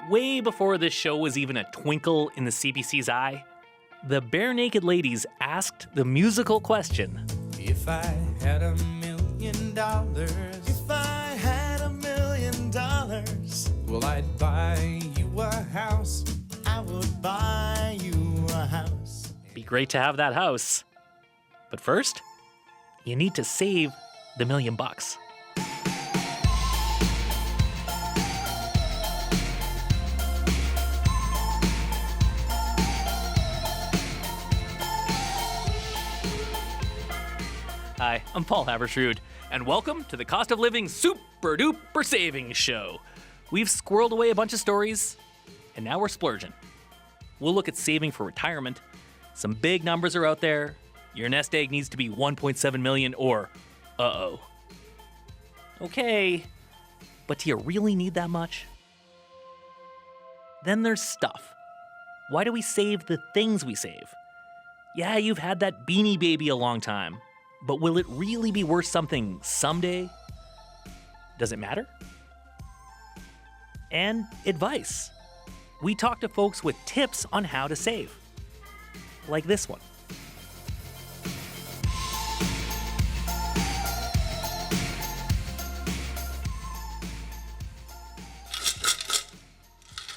Way before this show was even a twinkle in the CBC's eye, the Bare Naked Ladies asked the musical question. If I had $1 million, if I had $1 million, well, I'd buy you a house. I would buy you a house. Be great to have that house. But first, you need to save the $1 million. Hi, I'm Paul Habersrud, and welcome to the Cost of Living Super Duper Savings Show. We've squirreled away a bunch of stories, and now we're splurging. We'll look at saving for retirement. Some big numbers are out there. Your nest egg needs to be 1.7 million or uh-oh. Okay, but do you really need that much? Then there's stuff. Why do we save the things we save? Yeah, you've had that Beanie Baby a long time. But will it really be worth something someday? Does it matter? And advice. We talk to folks with tips on how to save. Like this one.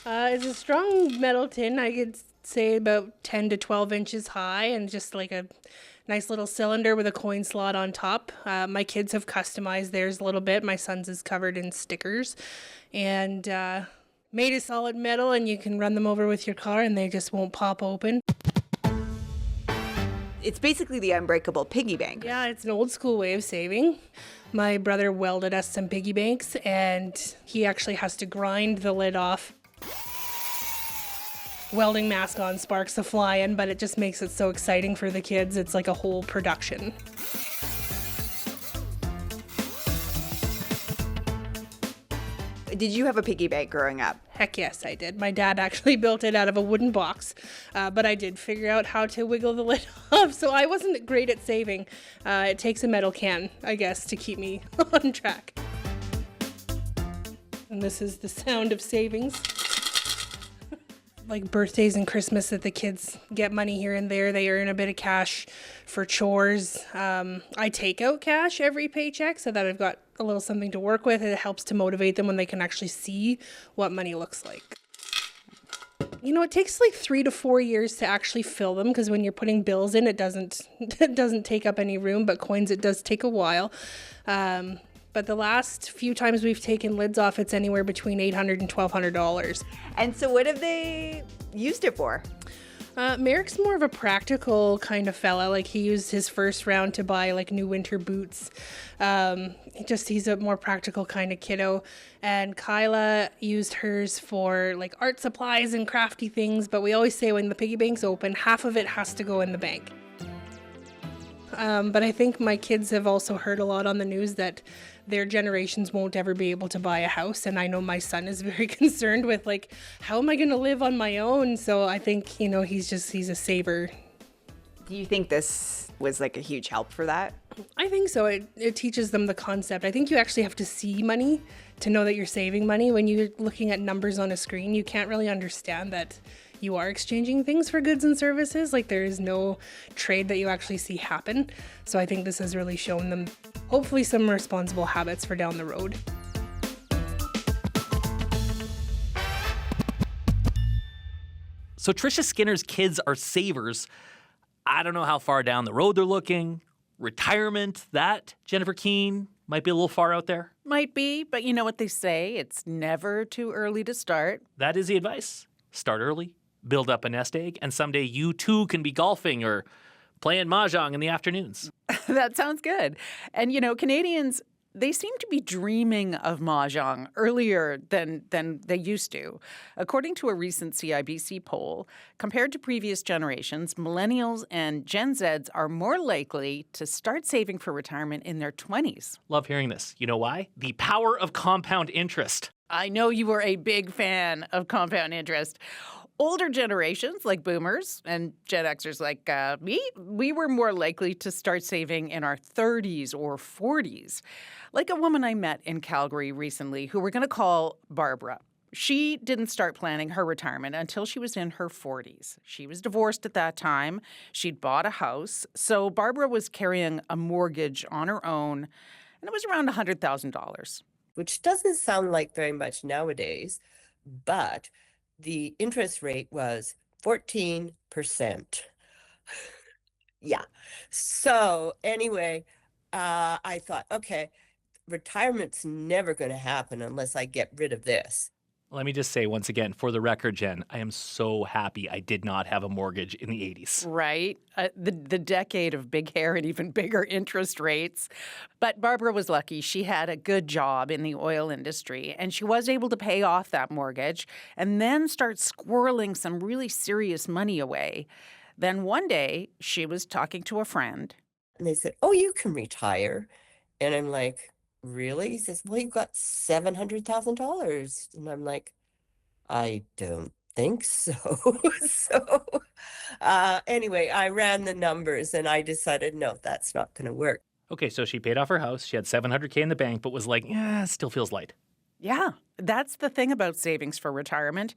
It's a strong metal tin. I could say about 10 to 12 inches high and just like a nice little cylinder with a coin slot on top. My kids have customized theirs a little bit. My son's is covered in stickers and made of solid metal, and you can run them over with your car and they just won't pop open. It's basically the unbreakable piggy bank. Yeah, it's an old school way of saving. My brother welded us some piggy banks, and he actually has to grind the lid off. Welding mask on, sparks are flying, but it just makes it so exciting for the kids. It's like a whole production. Did you have a piggy bank growing up? Heck yes, I did. My dad actually built it out of a wooden box, but I did figure out how to wiggle the lid off, so I wasn't great at saving. It takes a metal can, I guess, to keep me on track. And this is the sound of savings. Like birthdays and Christmas that the kids get money here and there. They earn a bit of cash for chores. I take out cash every paycheck so that I've got a little something to work with. It helps to motivate them when they can actually see what money looks like. You know, it takes like 3 to 4 years to actually fill them, because when you're putting bills in, it doesn't take up any room, but coins, it does take a while. But the last few times we've taken lids off, it's anywhere between $800 and $1,200. And so what have they used it for? Merrick's more of a practical kind of fella. Like, he used his first round to buy like new winter boots. He's a more practical kind of kiddo. And Kyla used hers for like art supplies and crafty things. But we always say when the piggy bank's open, half of it has to go in the bank. But I think my kids have also heard a lot on the news that their generations won't ever be able to buy a house. And I know my son is very concerned with, like, how am I going to live on my own? So I think, you know, he's a saver. Do you think this was like a huge help for that? I think so. It teaches them the concept. I think you actually have to see money to know that you're saving money. When you're looking at numbers on a screen, you can't really understand that you are exchanging things for goods and services. Like, there is no trade that you actually see happen. So I think this has really shown them, hopefully, some responsible habits for down the road. So Tricia Skinner's kids are savers. I don't know how far down the road they're looking. Retirement, that, Jennifer Keane, might be a little far out there. Might be, but you know what they say, it's never too early to start. That is the advice. Start early, build up a nest egg, and someday you too can be golfing or playing mahjong in the afternoons. That sounds good. And, you know, Canadians, they seem to be dreaming of mahjong earlier than they used to. According to a recent CIBC poll, compared to previous generations, millennials and Gen Zs are more likely to start saving for retirement in their 20s. Love hearing this. You know why? The power of compound interest. I know you were a big fan of compound interest. Older generations like boomers and Gen Xers like me, we were more likely to start saving in our 30s or 40s. Like a woman I met in Calgary recently who we're going to call Barbara. She didn't start planning her retirement until she was in her 40s. She was divorced at that time. She'd bought a house. So Barbara was carrying a mortgage on her own, and it was around $100,000. Which doesn't sound like very much nowadays, but the interest rate was 14%. Yeah. So anyway, I thought, okay, retirement's never going to happen unless I get rid of this. Let me just say once again, for the record, Jen, I am so happy I did not have a mortgage in the 80s. Right? The decade of big hair and even bigger interest rates. But Barbara was lucky. She had a good job in the oil industry, and she was able to pay off that mortgage and then start squirreling some really serious money away. Then one day, she was talking to a friend. And they said, oh, you can retire. And I'm like, really? He says, well, you've got $700,000. And I'm like, I don't think so. Anyway, I ran the numbers and I decided, no, that's not going to work. Okay, so she paid off her house. She had $700K in the bank, but was like, yeah, still feels light. Yeah, that's the thing about savings for retirement.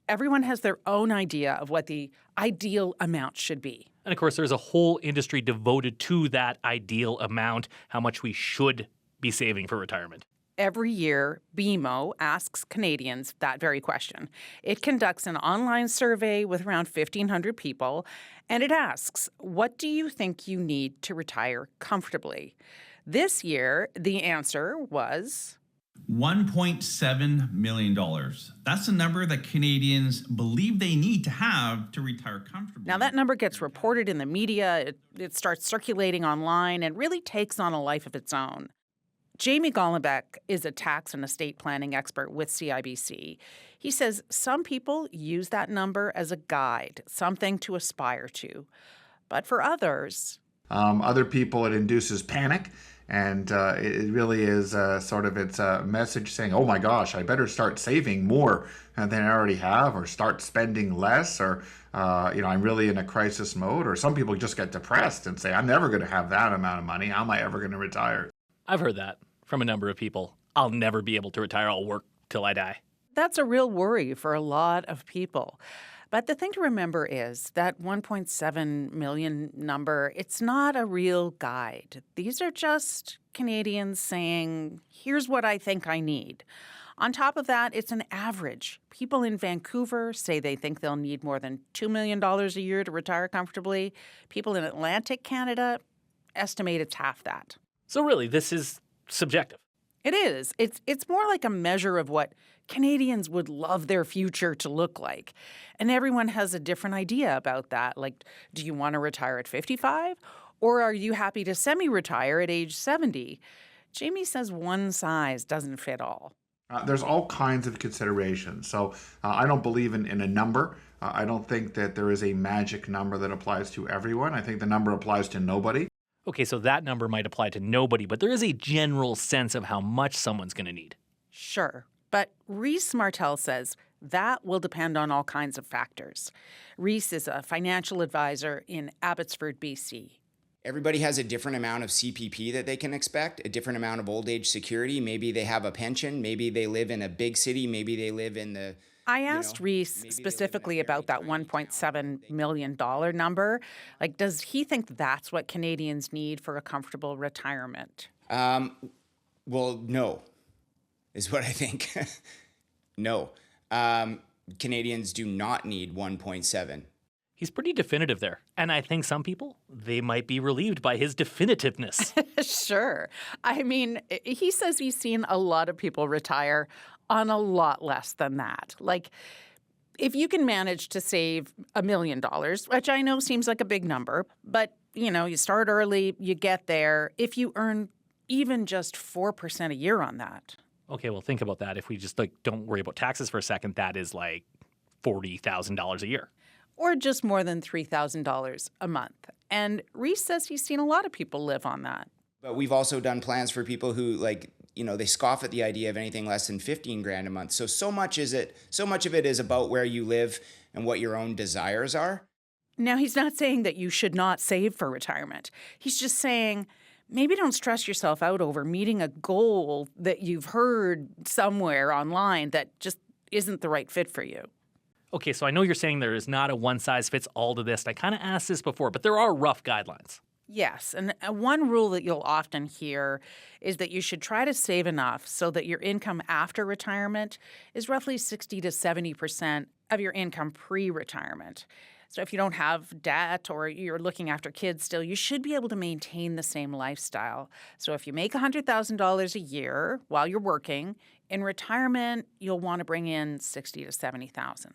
Everyone has their own idea of what the ideal amount should be. And of course, there's a whole industry devoted to that ideal amount, how much we should be saving for retirement. Every year, BMO asks Canadians that very question. It conducts an online survey with around 1,500 people, and it asks, what do you think you need to retire comfortably? This year, the answer was $1.7 million. That's the number that Canadians believe they need to have to retire comfortably. Now, that number gets reported in the media, it starts circulating online, and really takes on a life of its own. Jamie Gollenbeck is a tax and estate planning expert with CIBC. He says some people use that number as a guide, something to aspire to. But for others... Other people, it induces panic. And it really is it's a message saying, oh my gosh, I better start saving more than I already have, or start spending less, or, I'm really in a crisis mode. Or some people just get depressed and say, I'm never going to have that amount of money. How am I ever going to retire? I've heard that from a number of people. I'll never be able to retire. I'll work till I die. That's a real worry for a lot of people. But the thing to remember is that 1.7 million number, it's not a real guide. These are just Canadians saying, here's what I think I need. On top of that, it's an average. People in Vancouver say they think they'll need more than $2 million a year to retire comfortably. People in Atlantic Canada estimate it's half that. So really, this is subjective. It is. It's more like a measure of what Canadians would love their future to look like. And everyone has a different idea about that. Like, do you want to retire at 55? Or are you happy to semi-retire at age 70? Jamie says one size doesn't fit all. There's all kinds of considerations. So I don't believe in a number. I don't think that there is a magic number that applies to everyone. I think the number applies to nobody. Okay, so that number might apply to nobody, but there is a general sense of how much someone's going to need. Sure. But Reese Martel says that will depend on all kinds of factors. Reese is a financial advisor in Abbotsford, BC. Everybody has a different amount of CPP that they can expect, a different amount of old age security. Maybe they have a pension. Maybe they live in a big city. Maybe they live in the... I asked Reese specifically about that $1.7 million number. Like, does he think that's what Canadians need for a comfortable retirement? Well, no, is what I think. No. Canadians do not need 1.7. He's pretty definitive there. And I think some people, they might be relieved by his definitiveness. Sure. I mean, he says he's seen a lot of people retire on a lot less than that. Like, if you can manage to save $1 million, which I know seems like a big number, but, you start early, you get there. If you earn even just 4% a year on that. Okay, well, think about that. If we just, don't worry about taxes for a second, that is like $40,000 a year. Or just more than $3,000 a month. And Reese says he's seen a lot of people live on that. But we've also done plans for people who they scoff at the idea of anything less than 15 grand a month. So much of it is about where you live and what your own desires are. Now, he's not saying that you should not save for retirement. He's just saying maybe don't stress yourself out over meeting a goal that you've heard somewhere online that just isn't the right fit for you. Okay, so I know you're saying there is not a one-size-fits-all to this. And I kind of asked this before, but there are rough guidelines. Yes, and one rule that you'll often hear is that you should try to save enough so that your income after retirement is roughly 60 to 70% of your income pre-retirement. So if you don't have debt or you're looking after kids still, you should be able to maintain the same lifestyle. So if you make $100,000 a year while you're working, in retirement, you'll want to bring in $60,000 to $70,000.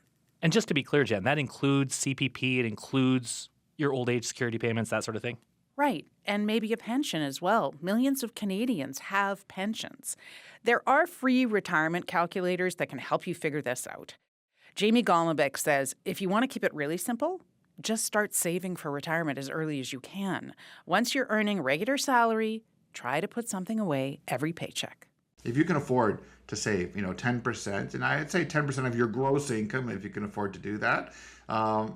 And just to be clear, Jen, that includes CPP, it includes your old age security payments, that sort of thing? Right, and maybe a pension as well. Millions of Canadians have pensions. There are free retirement calculators that can help you figure this out. Jamie Golombek says if you want to keep it really simple, just start saving for retirement as early as you can. Once you're earning regular salary, try to put something away every paycheck. If you can afford to save, 10%, and I'd say 10% of your gross income, if you can afford to do that,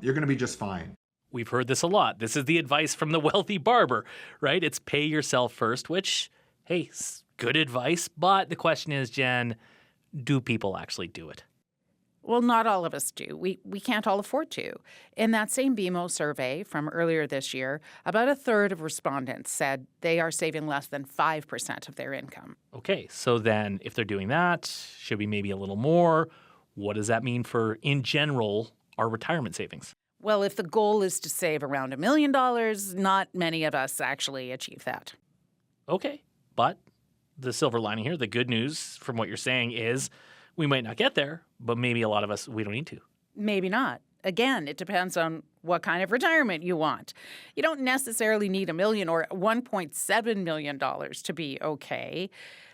you're going to be just fine. We've heard this a lot. This is the advice from the wealthy barber, right? It's pay yourself first, which, hey, good advice. But the question is, Jen, do people actually do it? Well, not all of us do. We can't all afford to. In that same BMO survey from earlier this year, about a third of respondents said they are saving less than 5% of their income. Okay, so then if they're doing that, should we maybe a little more? What does that mean for, in general, our retirement savings? Well, if the goal is to save around $1 million, not many of us actually achieve that. Okay, but the silver lining here, the good news from what you're saying is we might not get there, but maybe a lot of us, we don't need to. Maybe not. Again, it depends on what kind of retirement you want. You don't necessarily need $1 million or $1.7 million to be okay.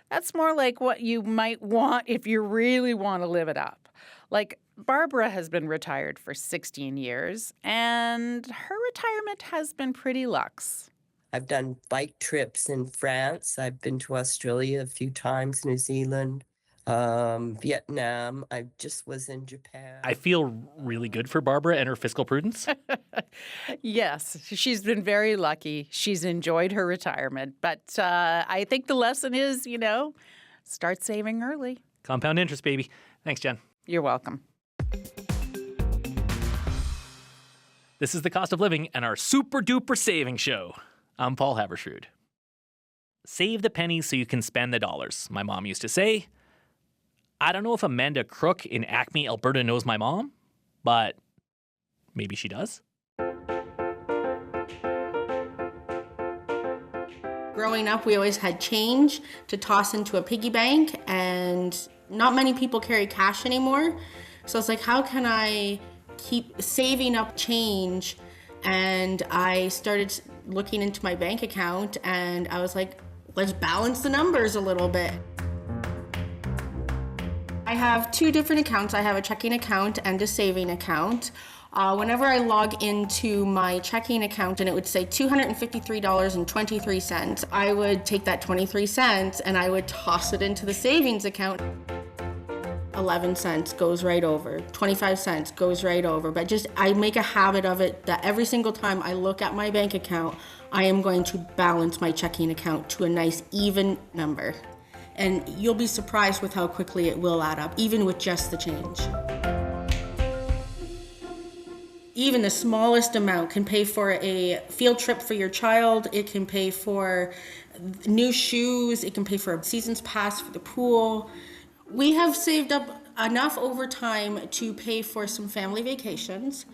That's more like what you might want if you really want to live it up. Like Barbara has been retired for 16 years, and her retirement has been pretty luxe. I've done bike trips in France. I've been to Australia a few times, New Zealand, Vietnam. I just was in Japan. I feel really good for Barbara and her fiscal prudence. Yes, she's been very lucky. She's enjoyed her retirement. But I think the lesson is, start saving early. Compound interest, baby. Thanks, Jen. You're welcome. This is The Cost of Living and our super duper saving show. I'm Paul Habersrud. Save the pennies so you can spend the dollars, my mom used to say. I don't know if Amanda Crook in Acme, Alberta knows my mom, but maybe she does. Growing up, we always had change to toss into a piggy bank, and not many people carry cash anymore. So it's like, how can I keep saving up change? And I started looking into my bank account, and I was like, let's balance the numbers a little bit. I have two different accounts. I have a checking account and a saving account. Whenever I log into my checking account and it would say $253.23, I would take that 23 cents and I would toss it into the savings account. 11 cents goes right over, 25 cents goes right over, but I make a habit of it that every single time I look at my bank account, I am going to balance my checking account to a nice even number. And you'll be surprised with how quickly it will add up, even with just the change. Even the smallest amount can pay for a field trip for your child. It can pay for new shoes. It can pay for a season's pass for the pool. We have saved up enough over time to pay for some family vacations,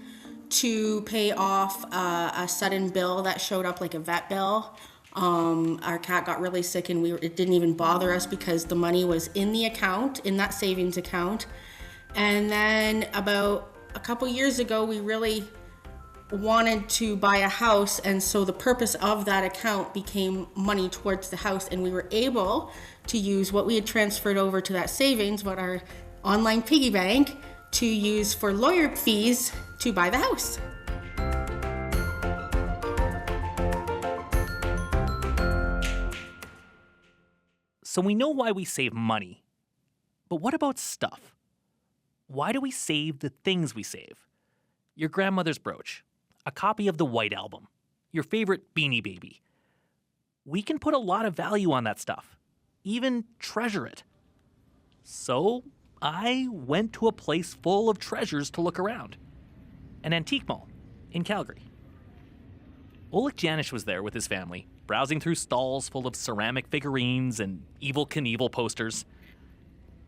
to pay off a sudden bill that showed up, like a vet bill. Our cat got really sick and it didn't even bother us because the money was in the account, in that savings account. And then about a couple years ago, we really wanted to buy a house, and so the purpose of that account became money towards the house, and we were able to use what we had transferred over to that savings, what our online piggy bank, to use for lawyer fees to buy the house. So we know why we save money. But what about stuff? Why do we save the things we save? Your grandmother's brooch, a copy of the White Album, your favorite Beanie Baby. We can put a lot of value on that stuff, even treasure it. So I went to a place full of treasures to look around. An antique mall in Calgary. Oleg Janish was there with his family, browsing through stalls full of ceramic figurines and Evel Knievel posters.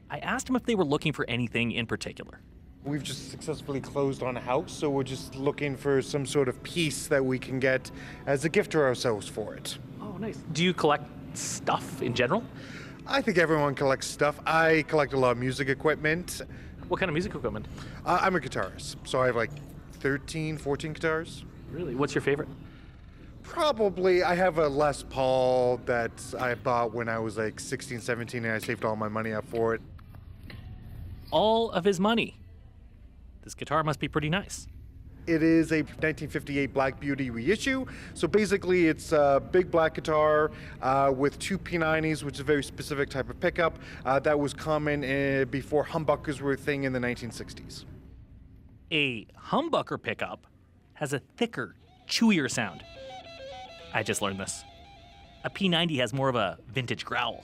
I asked him if they were looking for anything in particular. We've just successfully closed on a house, so we're just looking for some sort of piece that we can get as a gift to ourselves for it. Oh, nice. Do you collect stuff in general? I think everyone collects stuff. I collect a lot of music equipment. What kind of music equipment? I'm a guitarist, so I have like 13, 14 guitars. Really? What's your favorite? Probably, I have a Les Paul that I bought when I was like 16, 17, and I saved all my money up for it. All of his money. This guitar must be pretty nice. It is a 1958 Black Beauty reissue. So basically it's a big black guitar with two P90s, which is a very specific type of pickup that was common before humbuckers were a thing in the 1960s. A humbucker pickup has a thicker, chewier sound. I just learned this. A P90 has more of a vintage growl.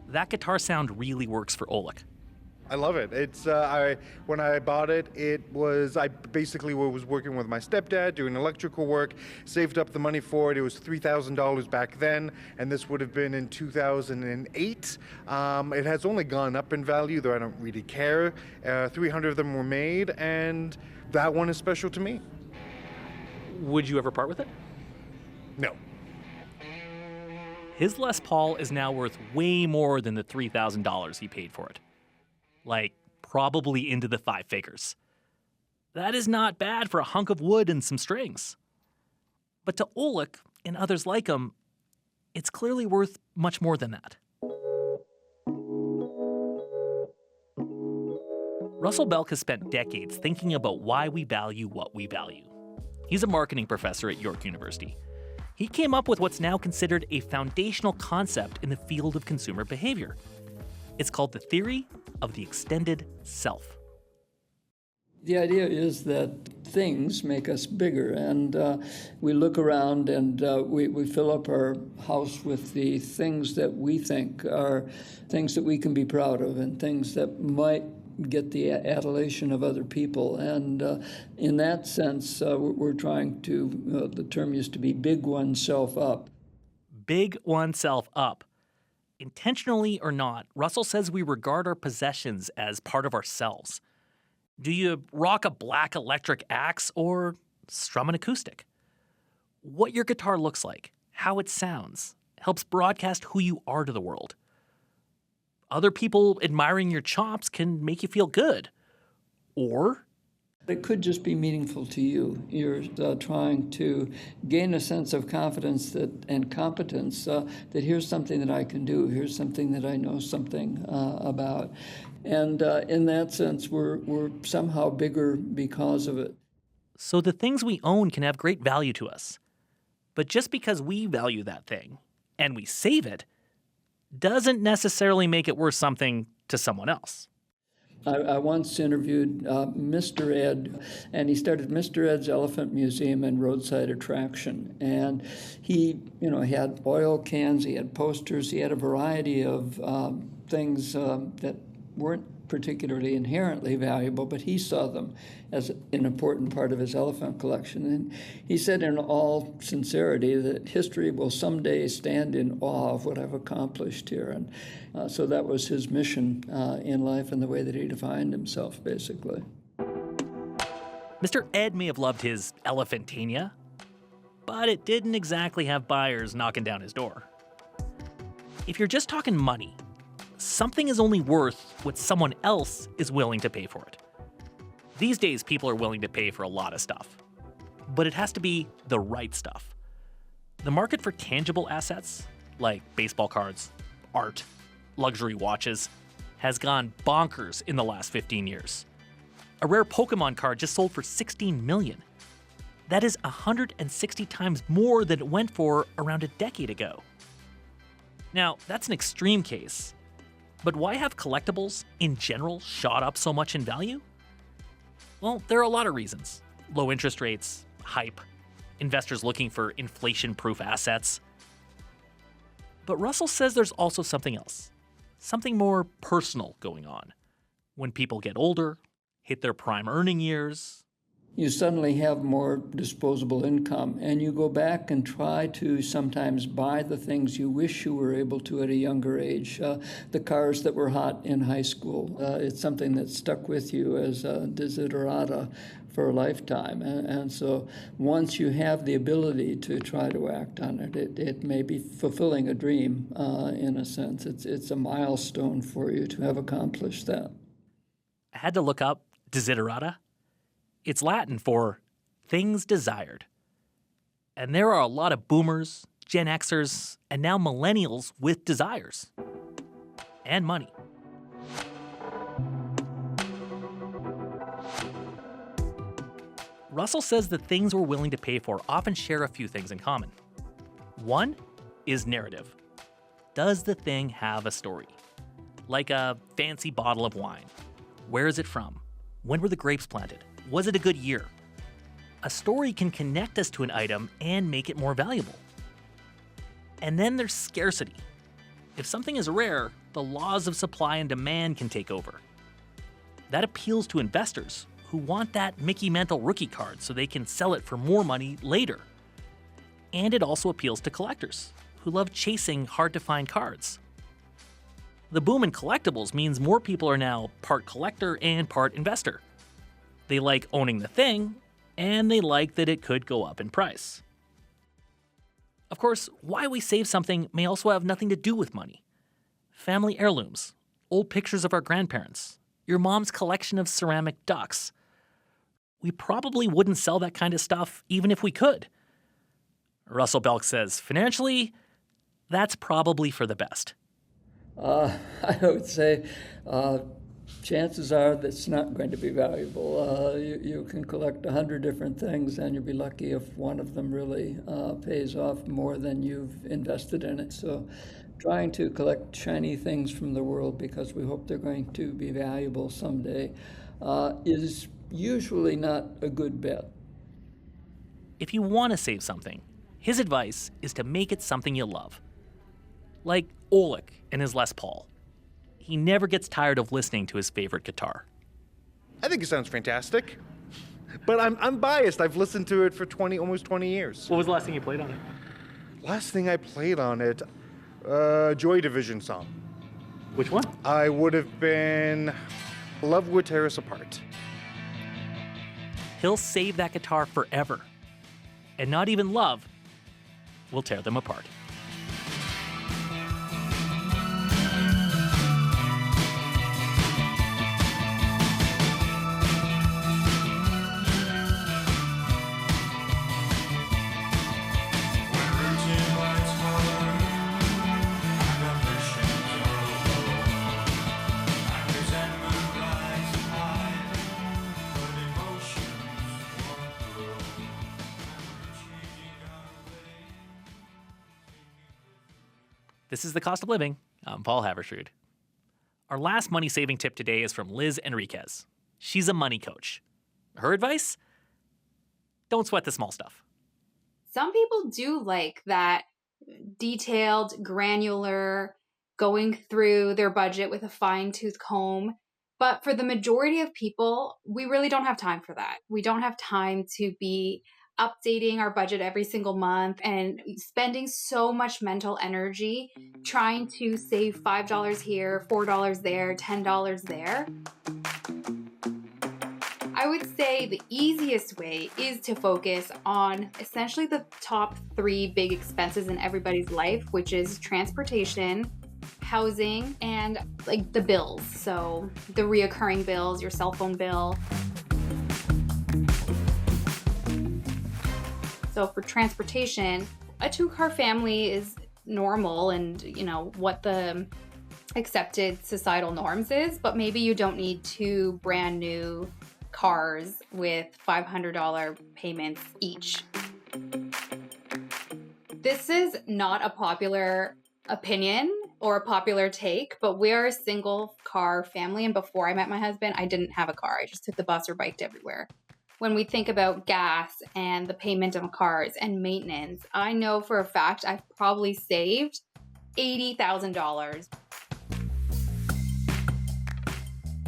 That guitar sound really works for Oleg. I love it. It's when I bought it, I basically was working with my stepdad doing electrical work, saved up the money for it. It was $3,000 back then, and this would have been in 2008. It has only gone up in value, though I don't really care. 300 of them were made, and that one is special to me. Would you ever part with it? No. His Les Paul is now worth way more than the $3,000 he paid for it. Like, probably into the 5 figures. That is not bad for a hunk of wood and some strings. But to Oleg and others like him, it's clearly worth much more than that. Russell Belk has spent decades thinking about why we value what we value. He's a marketing professor at York University. He came up with what's now considered a foundational concept in the field of consumer behavior. It's called the theory of the extended self. The idea is that things make us bigger, and we look around and we fill up our house with the things that we think are things that we can be proud of and things that might get the adulation of other people. And in that sense, we're trying to, the term used to be big oneself up. Big oneself up. Intentionally or not, Russell says we regard our possessions as part of ourselves. Do you rock a black electric axe or strum an acoustic? What your guitar looks like, how it sounds, helps broadcast who you are to the world. Other people admiring your chops can make you feel good. Or it could just be meaningful to you. You're trying to gain a sense of confidence and competence that here's something that I can do, here's something that I know something about. And in that sense, we're somehow bigger because of it. So the things we own can have great value to us. But just because we value that thing and we save it doesn't necessarily make it worth something to someone else. I once interviewed Mr. Ed, and he started Mr. Ed's Elephant Museum and Roadside Attraction. And he had oil cans, he had posters, he had a variety of things that weren't particularly inherently valuable, but he saw them as an important part of his elephant collection. And he said in all sincerity that history will someday stand in awe of what I've accomplished here. And so that was his mission in life and the way that he defined himself, basically. Mr. Ed may have loved his Elephantania, but it didn't exactly have buyers knocking down his door. If you're just talking money, something is only worth what someone else is willing to pay for it. These days, people are willing to pay for a lot of stuff, but it has to be the right stuff. The market for tangible assets, like baseball cards, art, luxury watches, has gone bonkers in the last 15 years. A rare Pokemon card just sold for $16 million. That is 160 times more than it went for around a decade ago. Now, that's an extreme case. But why have collectibles, in general, shot up so much in value? Well, there are a lot of reasons. Low interest rates, hype, investors looking for inflation-proof assets. But Russell says there's also something else. something more personal going on. When people get older, hit their prime earning years, you suddenly have more disposable income, and you go back and try to sometimes buy the things you wish you were able to at a younger age. The cars that were hot in high school, it's something that stuck with you as a desiderata for a lifetime. And so once you have the ability to try to act on it, it may be fulfilling a dream in a sense. It's a milestone for you to have accomplished that. I had to look up desiderata. It's Latin for things desired. And there are a lot of boomers, Gen Xers, and now millennials with desires. And money. Russell says the things we're willing to pay for often share a few things in common. One is narrative. Does the thing have a story? Like a fancy bottle of wine. Where is it from? When were the grapes planted? Was it a good year? A story can connect us to an item and make it more valuable. And then there's scarcity. If something is rare, the laws of supply and demand can take over. That appeals to investors who want that Mickey Mantle rookie card so they can sell it for more money later. And it also appeals to collectors who love chasing hard-to-find cards. The boom in collectibles means more people are now part collector and part investor. They like owning the thing, and they like that it could go up in price. Of course, why we save something may also have nothing to do with money. Family heirlooms, old pictures of our grandparents, your mom's collection of ceramic ducks. We probably wouldn't sell that kind of stuff even if we could. Russell Belk says, financially, that's probably for the best. I would say chances are that's not going to be valuable. You can collect 100 different things, and you'll be lucky if one of them really pays off more than you've invested in it. So trying to collect shiny things from the world because we hope they're going to be valuable someday is usually not a good bet. If you want to save something, his advice is to make it something you love. Like Oleg and his Les Paul. He never gets tired of listening to his favorite guitar. I think it sounds fantastic, but I'm biased. I've listened to it for almost 20 years. What was the last thing you played on it? Last thing I played on it, Joy Division song. Which one? I would have been Love Would Tear Us Apart. He'll save that guitar forever. And not even love will tear them apart. This is The Cost of Living. I'm Paul Havershrud. Our last money-saving tip today is from Liz Enriquez. She's a money coach. Her advice? Don't sweat the small stuff. Some people do like that detailed, granular, going through their budget with a fine-tooth comb. But for the majority of people, we really don't have time for that. We don't have time to be updating our budget every single month and spending so much mental energy trying to save $5 here, $4 there, $10 there. I would say the easiest way is to focus on essentially the top 3 big expenses in everybody's life, which is transportation, housing, and like the bills. So the reoccurring bills, your cell phone bill. So for transportation, a 2-car family is normal and, you know, what the accepted societal norms is, but maybe you don't need 2 brand new cars with $500 payments each. This is not a popular opinion or a popular take, but we are a single car family, and before I met my husband, I didn't have a car. I just took the bus or biked everywhere. When we think about gas and the payment on cars and maintenance, I know for a fact I've probably saved $80,000.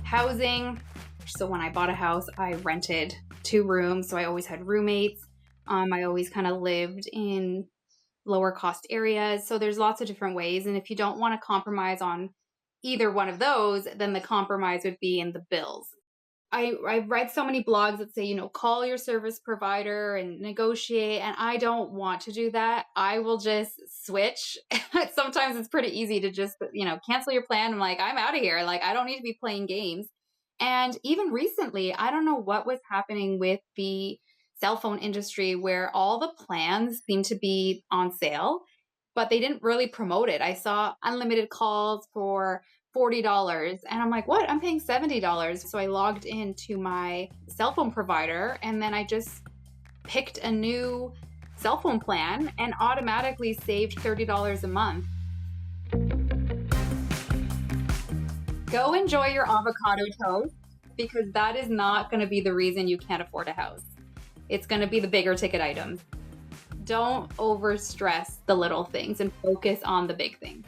Housing. So when I bought a house, I rented 2 rooms. So I always had roommates. I always kind of lived in lower cost areas. So there's lots of different ways. And if you don't want to compromise on either one of those, then the compromise would be in the bills. I've read so many blogs that say, call your service provider and negotiate. And I don't want to do that. I will just switch. Sometimes it's pretty easy to just, cancel your plan. I'm like, I'm out of here. Like, I don't need to be playing games. And even recently, I don't know what was happening with the cell phone industry where all the plans seem to be on sale, but they didn't really promote it. I saw unlimited calls for $40 and I'm like, what? I'm paying $70. So I logged into my cell phone provider and then I just picked a new cell phone plan and automatically saved $30 a month. Go enjoy your avocado toast because that is not going to be the reason you can't afford a house. It's going to be the bigger ticket items. Don't overstress the little things and focus on the big things.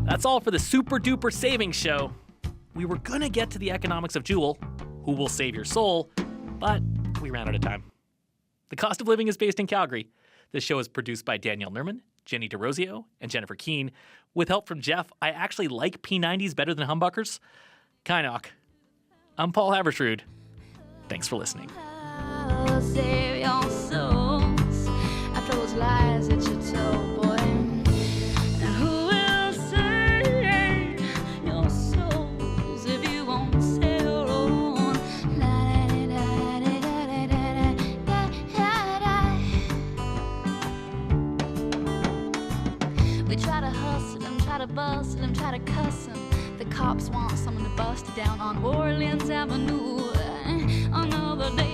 That's all for the Super Duper Savings Show. We were gonna get to the economics of Jewel, who will save your soul, but we ran out of time. The Cost of Living is based in Calgary. This show is produced by Danielle Nerman, Jenny DeRosio, and Jennifer Keene. With help from Jeff, I actually like P90s better than humbuckers. Kynoch. I'm Paul Habersrud. Thanks for listening. Save your souls after those lies that you told, boy. And who will save your souls if you won't save your own? We try to hustle him, try to bustle him, try to cuss him. The cops want someone to bust down on Orleans Avenue. Another day